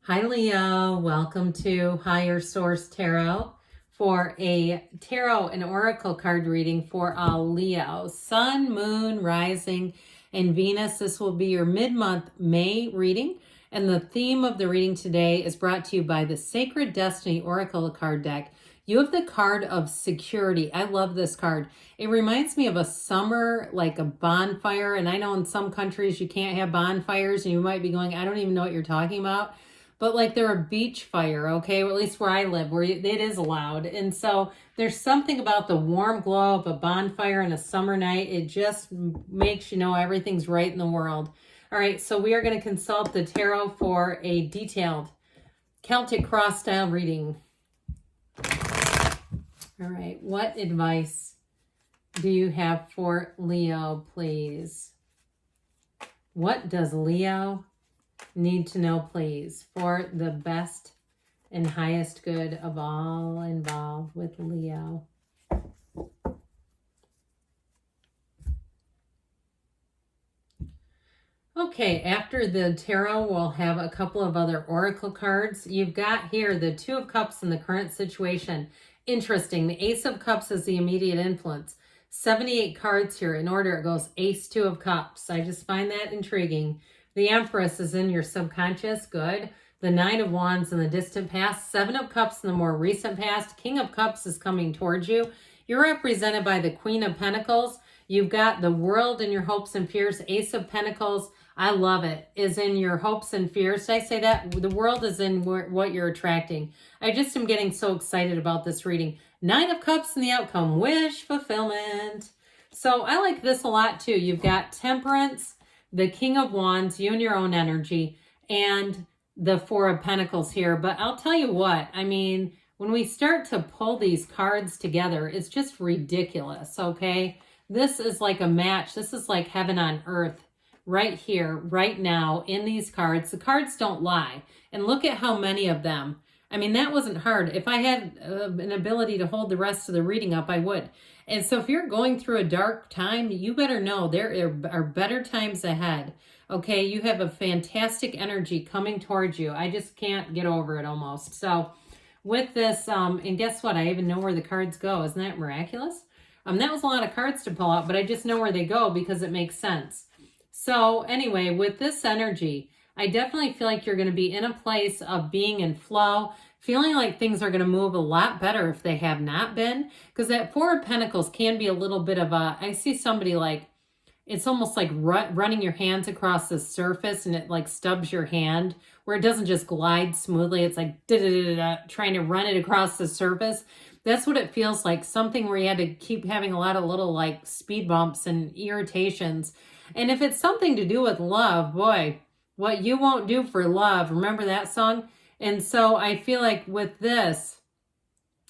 Hi, Leo. Welcome to Higher Source Tarot for a tarot and oracle card reading for a Leo. Sun, Moon, Rising, and Venus. This will be your mid-month May reading. And the theme of the reading today is brought to you by the Sacred Destiny Oracle card deck. You have the card of security. I love this card. It reminds me of a summer, like a bonfire. And I know in some countries you can't have bonfires and you might be going, I don't even know what you're talking about. But like they're a beach fire, okay? Or at least where I live, where it is allowed. And so there's something about the warm glow of a bonfire on a summer night. It just makes you know everything's right in the world. All right, so we are going to consult the tarot for a detailed Celtic cross style reading. All right, what advice do you have for Leo, please? What does Leo need to know, please, for the best and highest good of all involved with Leo? Okay, after the tarot, we'll have a couple of other oracle cards. You've got here the Two of Cups in the current situation. Interesting. The Ace of Cups is the immediate influence. 78 cards here. In order, it goes Ace, Two of Cups. I just find that intriguing. The Empress is in your subconscious. Good. The Nine of Wands in the distant past. Seven of Cups in the more recent past. King of Cups is coming towards you. You're represented by the Queen of Pentacles. You've got the World in your hopes and fears. Ace of Pentacles, I love it, is in your hopes and fears. Did I say that? The World is in what you're attracting. I just am getting so excited about this reading. Nine of Cups in the outcome. Wish fulfillment. So I like this a lot too. You've got Temperance, the King of Wands, you and your own energy, and the Four of Pentacles here. But I'll tell you what, I mean, when we start to pull these cards together, it's just ridiculous, okay? This is like a match. This is like heaven on earth right here, right now in these cards. The cards don't lie. And look at how many of them. I mean, that wasn't hard. If I had an ability to hold the rest of the reading up, I would. And so if you're going through a dark time, you better know there are better times ahead. Okay, you have a fantastic energy coming towards you. I just can't get over it almost. So with this, and guess what? I even know where the cards go. Isn't that miraculous? That was a lot of cards to pull out, but I just know where they go because it makes sense. So anyway, with this energy, I definitely feel like you're going to be in a place of being in flow, feeling like things are going to move a lot better if they have not been. Because that Four of Pentacles can be a little bit of a, I see somebody like, it's almost like running your hands across the surface and it like stubs your hand where it doesn't just glide smoothly. It's like trying to run it across the surface. That's what it feels like. Something where you had to keep having a lot of little like speed bumps and irritations. And if it's something to do with love, boy, what you won't do for love. Remember that song? And so I feel like with this,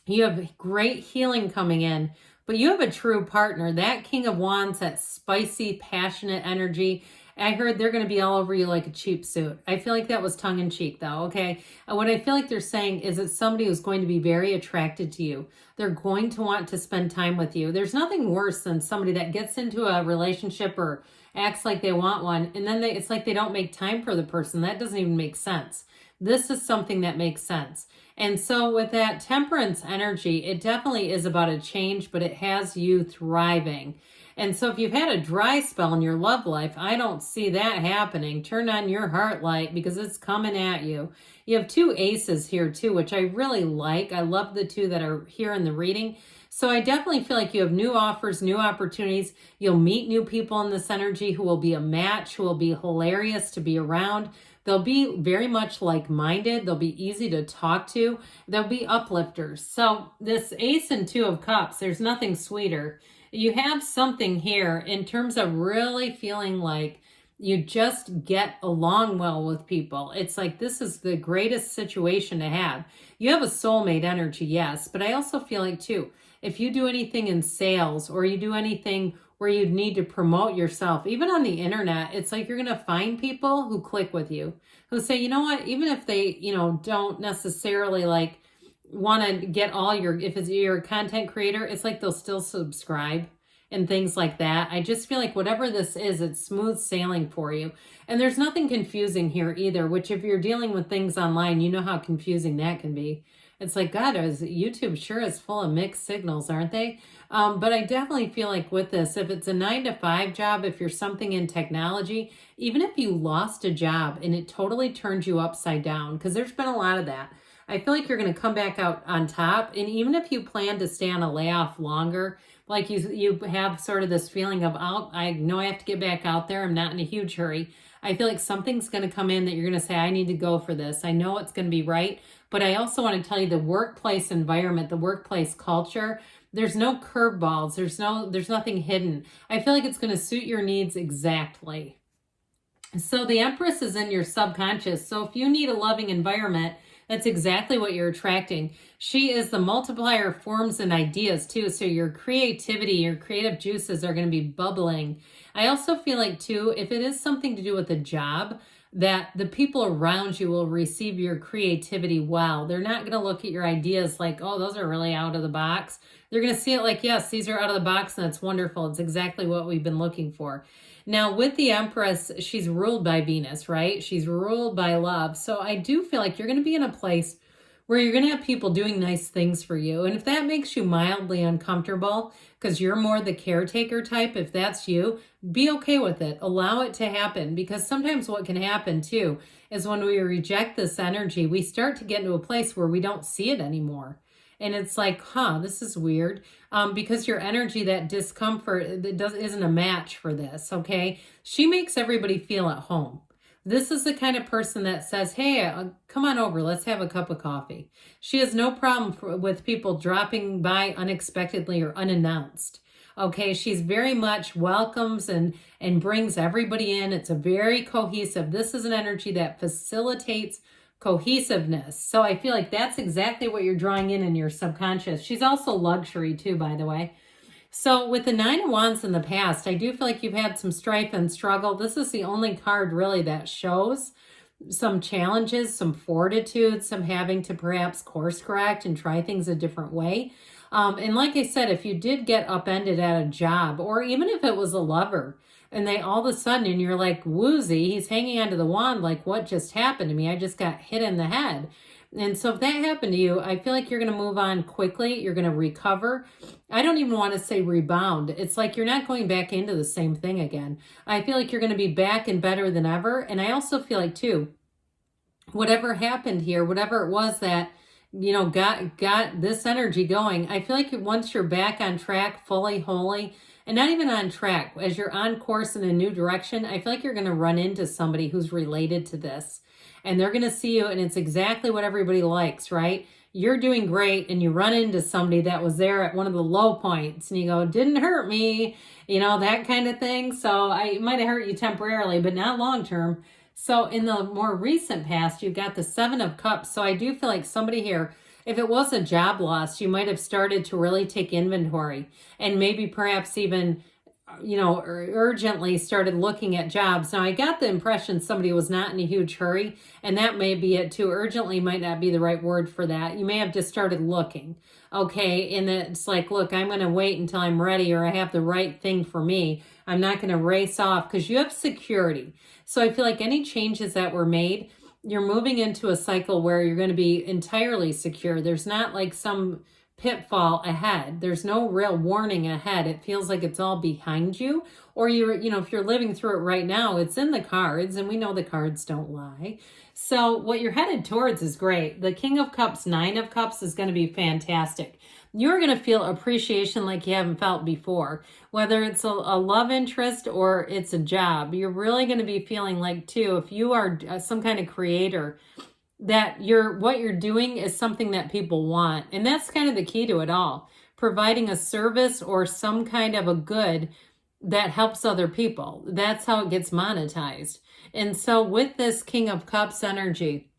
you have great healing coming in, but you have a true partner. That King of Wands, that spicy, passionate energy. I heard they're going to be all over you like a cheap suit. I feel like that was tongue-in-cheek though, okay? And what I feel like they're saying is it's somebody who's going to be very attracted to you. They're going to want to spend time with you. There's nothing worse than somebody that gets into a relationship or acts like they want one, and then it's like they don't make time for the person. That doesn't even make sense. This is something that makes sense. And so with that Temperance energy, it definitely is about a change, but it has you thriving. And so if you've had a dry spell in your love life, I don't see that happening. Turn on your heart light because it's coming at you. You have two aces here too, which I really like. I love the two that are here in the reading. So I definitely feel like you have new offers, new opportunities. You'll meet new people in this energy who will be a match, who will be hilarious to be around. They'll be very much like-minded. They'll be easy to talk to. They'll be uplifters. So this Ace and Two of Cups, there's nothing sweeter. You have something here in terms of really feeling like you just get along well with people. It's like this is the greatest situation to have. You have a soulmate energy, yes, but I also feel like too, if you do anything in sales or you do anything where you need to promote yourself, even on the internet, it's like you're going to find people who click with you, who say, you know what, even if they, don't necessarily like want to get all your, if you're a content creator, it's like they'll still subscribe and things like that. I just feel like whatever this is, it's smooth sailing for you. And there's nothing confusing here either, which if you're dealing with things online, you know how confusing that can be. It's like, God, YouTube sure is full of mixed signals, aren't they? But I definitely feel like with this, if it's a 9 to 5 job, if you're something in technology, even if you lost a job and it totally turned you upside down, because there's been a lot of that, I feel like you're going to come back out on top. And even if you plan to stay on a layoff longer, like you have sort of this feeling of, oh, I know I have to get back out there. I'm not in a huge hurry. I feel like something's going to come in that you're going to say, I need to go for this. I know it's going to be right. But I also want to tell you the workplace environment, the workplace culture, there's no curveballs. There's nothing hidden. I feel like it's going to suit your needs exactly. So the Empress is in your subconscious. So if you need a loving environment, that's exactly what you're attracting. She is the multiplier of forms and ideas too. So your creativity, your creative juices are going to be bubbling. I also feel like too, if it is something to do with a job, that the people around you will receive your creativity well. They're not going to look at your ideas like, oh, those are really out of the box. They're going to see it like, yes, these are out of the box and it's wonderful. It's exactly what we've been looking for. Now, with the Empress, she's ruled by Venus, right? She's ruled by love. So I do feel like you're going to be in a place where you're going to have people doing nice things for you. And if that makes you mildly uncomfortable, because you're more the caretaker type, if that's you, be okay with it. Allow it to happen. Because sometimes what can happen too is when we reject this energy, we start to get into a place where we don't see it anymore. And it's like, this is weird. Because your energy, that discomfort, isn't a match for this, okay? She makes everybody feel at home. This is the kind of person that says, hey, come on over, let's have a cup of coffee. She has no problem with people dropping by unexpectedly or unannounced. Okay, she's very much welcomes and brings everybody in. It's a very cohesive. This is an energy that facilitates cohesiveness. So I feel like that's exactly what you're drawing in your subconscious. She's also luxury too, by the way. So with the 9 of Wands in the past, I do feel like you've had some strife and struggle. This is the only card really that shows some challenges, some fortitude, some having to perhaps course correct and try things a different way. And like I said, if you did get upended at a job, or even if it was a lover, and they all of a sudden, and you're like woozy, he's hanging onto the wand like, what just happened to me? I just got hit in the head. And so if that happened to you, I feel like you're going to move on quickly. You're going to recover. I don't even want to say rebound. It's like you're not going back into the same thing again. I feel like you're going to be back and better than ever. And I also feel like too, whatever happened here, whatever it was that, got this energy going, I feel like once you're back on track, fully, wholly, and not even on track, as you're on course in a new direction, I feel like you're going to run into somebody who's related to this. And they're going to see you, and it's exactly what everybody likes, right? You're doing great, and you run into somebody that was there at one of the low points, and you go, didn't hurt me, that kind of thing. So it might have hurt you temporarily, but not long term. So in the more recent past, you've got the 7 of Cups. So I do feel like somebody here, if it was a job loss, you might have started to really take inventory and maybe perhaps even, urgently started looking at jobs. Now, I got the impression somebody was not in a huge hurry, and that may be it too. Urgently might not be the right word for that. You may have just started looking, okay? And it's like, look, I'm going to wait until I'm ready or I have the right thing for me. I'm not going to race off because you have security. So I feel like any changes that were made, you're moving into a cycle where you're going to be entirely secure. There's not like some pitfall ahead. There's no real warning ahead. It feels like it's all behind you, or if you're living through it right now, it's in the cards, and we know the cards don't lie. So what you're headed towards is great. The King of Cups, 9 of Cups is going to be fantastic. You're going to feel appreciation like you haven't felt before, whether it's a love interest or it's a job. You're really going to be feeling like too, if you are some kind of creator, that what you're doing is something that people want. And that's kind of the key to it all. Providing a service or some kind of a good that helps other people. That's how it gets monetized. And so with this King of Cups energy,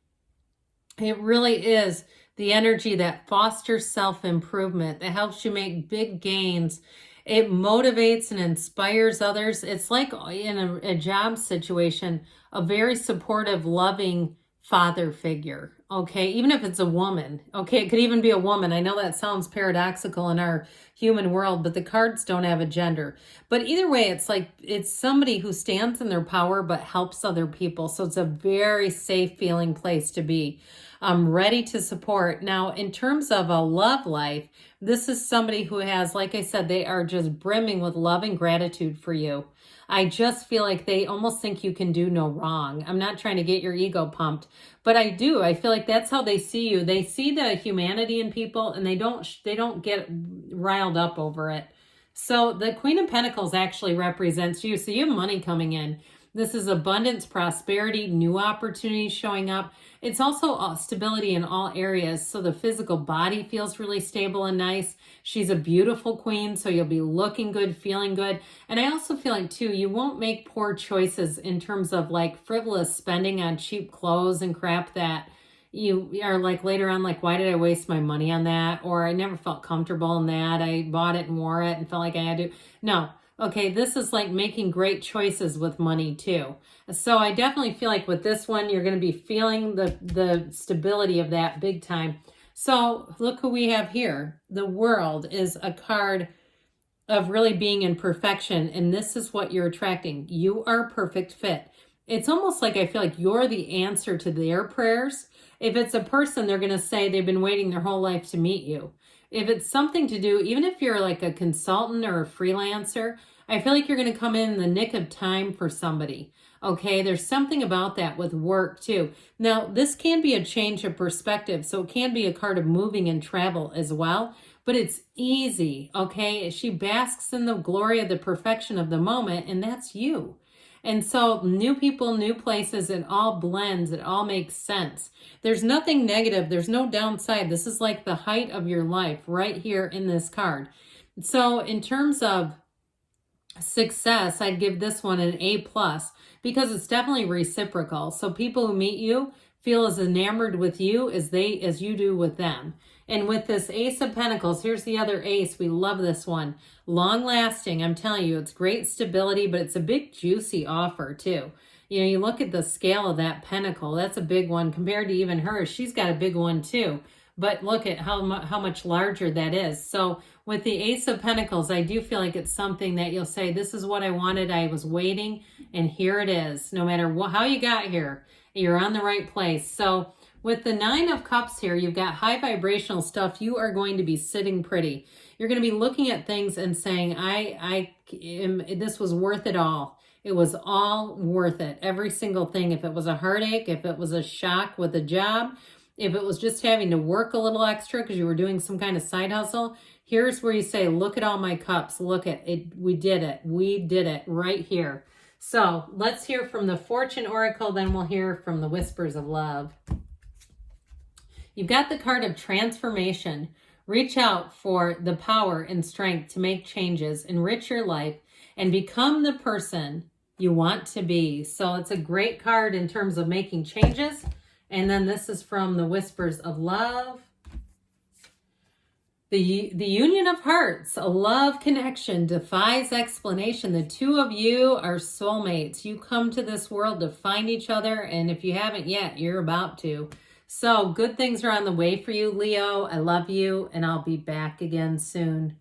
it really is the energy that fosters self-improvement, that helps you make big gains. It motivates and inspires others. It's like in a job situation, a very supportive, loving father figure, Okay, even if it's a woman. Okay, it could even be a woman. I know that sounds paradoxical in our human world, but the cards don't have a gender. But either way, it's like it's somebody who stands in their power but helps other people. So it's a very safe feeling place to be. I'm ready to support. Now, in terms of a love life, this is somebody who has, like I said, they are just brimming with love and gratitude for you. I just feel like they almost think you can do no wrong. I'm not trying to get your ego pumped, but I do. I feel like that's how they see you. They see the humanity in people and they don't get riled up over it. So the Queen of Pentacles actually represents you. So you have money coming in. This is abundance, prosperity, new opportunities showing up. It's also stability in all areas. So the physical body feels really stable and nice. She's a beautiful queen, so you'll be looking good, feeling good. And I also feel like, too, you won't make poor choices in terms of like frivolous spending on cheap clothes and crap that you are like later on, like, why did I waste my money on that? Or I never felt comfortable in that. I bought it and wore it and felt like I had to. No. Okay, this is like making great choices with money too. So I definitely feel like with this one, you're going to be feeling the stability of that big time. So look who we have here. The World is a card of really being in perfection. And this is what you're attracting. You are a perfect fit. It's almost like I feel like you're the answer to their prayers. If it's a person, they're going to say they've been waiting their whole life to meet you. If it's something to do, even if you're like a consultant or a freelancer, I feel like you're going to come in the nick of time for somebody. Okay, there's something about that with work too. Now, this can be a change of perspective, so it can be a card of moving and travel as well, but it's easy, okay? She basks in the glory of the perfection of the moment, and that's you. And so new people, new places, it all blends. It all makes sense. There's nothing negative. There's no downside. This is like the height of your life right here in this card. So in terms of success, I'd give this one an A plus because it's definitely reciprocal. So people who meet you feel as enamored with you as you do with them. And with this Ace of Pentacles, here's the other ace. We love this one. Long lasting. I'm telling you, it's great stability, but it's a big juicy offer too. You know, you look at the scale of that pentacle. That's a big one compared to even hers. She's got a big one too. But look at how much larger that is. So with the Ace of Pentacles, I do feel like it's something that you'll say, this is what I wanted. I was waiting, and here it is. No matter how you got here, you're on the right place. So with the Nine of Cups here, you've got high vibrational stuff. You are going to be sitting pretty. You're going to be looking at things and saying, this was worth it all. It was all worth it. Every single thing. If it was a heartache, if it was a shock with a job, if it was just having to work a little extra because you were doing some kind of side hustle, here's where you say, look at all my cups. Look at it. We did it. We did it right here. So let's hear from the Fortune Oracle. Then we'll hear from the Whispers of Love. You've got the card of transformation. Reach out for the power and strength to make changes, enrich your life, and become the person you want to be. So it's a great card in terms of making changes. And then this is from the Whispers of Love. The Union of Hearts, a love connection, defies explanation. The two of you are soulmates. You come to this world to find each other, and if you haven't yet, you're about to. So good things are on the way for you, Leo. I love you, and I'll be back again soon.